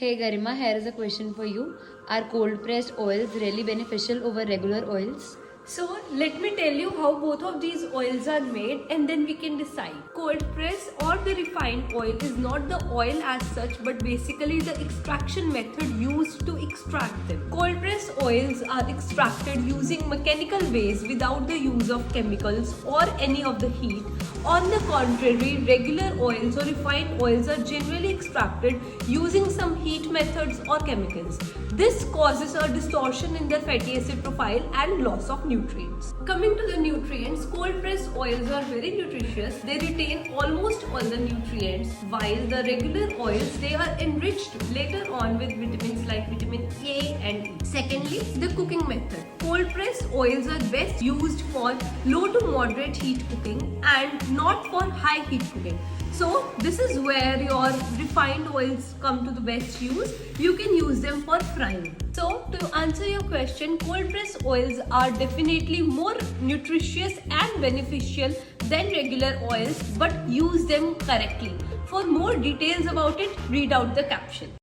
Hey Garima, here is a question for you. Are cold pressed oils really beneficial over regular oils? So let me tell you how both of these oils are made and then we can decide. Cold press or the refined oil is not the oil as such but basically the extraction method used to extract them. Cold press oils are extracted using mechanical ways without the use of chemicals or any of the heat. On the contrary, regular oils or refined oils are generally extracted using some heat methods or chemicals. This causes a distortion in the fatty acid profile and loss of nutrients. Coming to the nutrients, cold pressed oils are very nutritious. They retain almost all the nutrients, while the regular oils, they are enriched later on with vitamins like vitamin A and E. Secondly, the cooking method. Cold pressed oils are best used for low to moderate heat cooking and not for high heat cooking. So this is where your refined oils come to the best use. You can use them for frying. So to answer your question, cold pressed oils are definitely more nutritious and beneficial than regular oils, but use them correctly. For more details about it, read out the caption.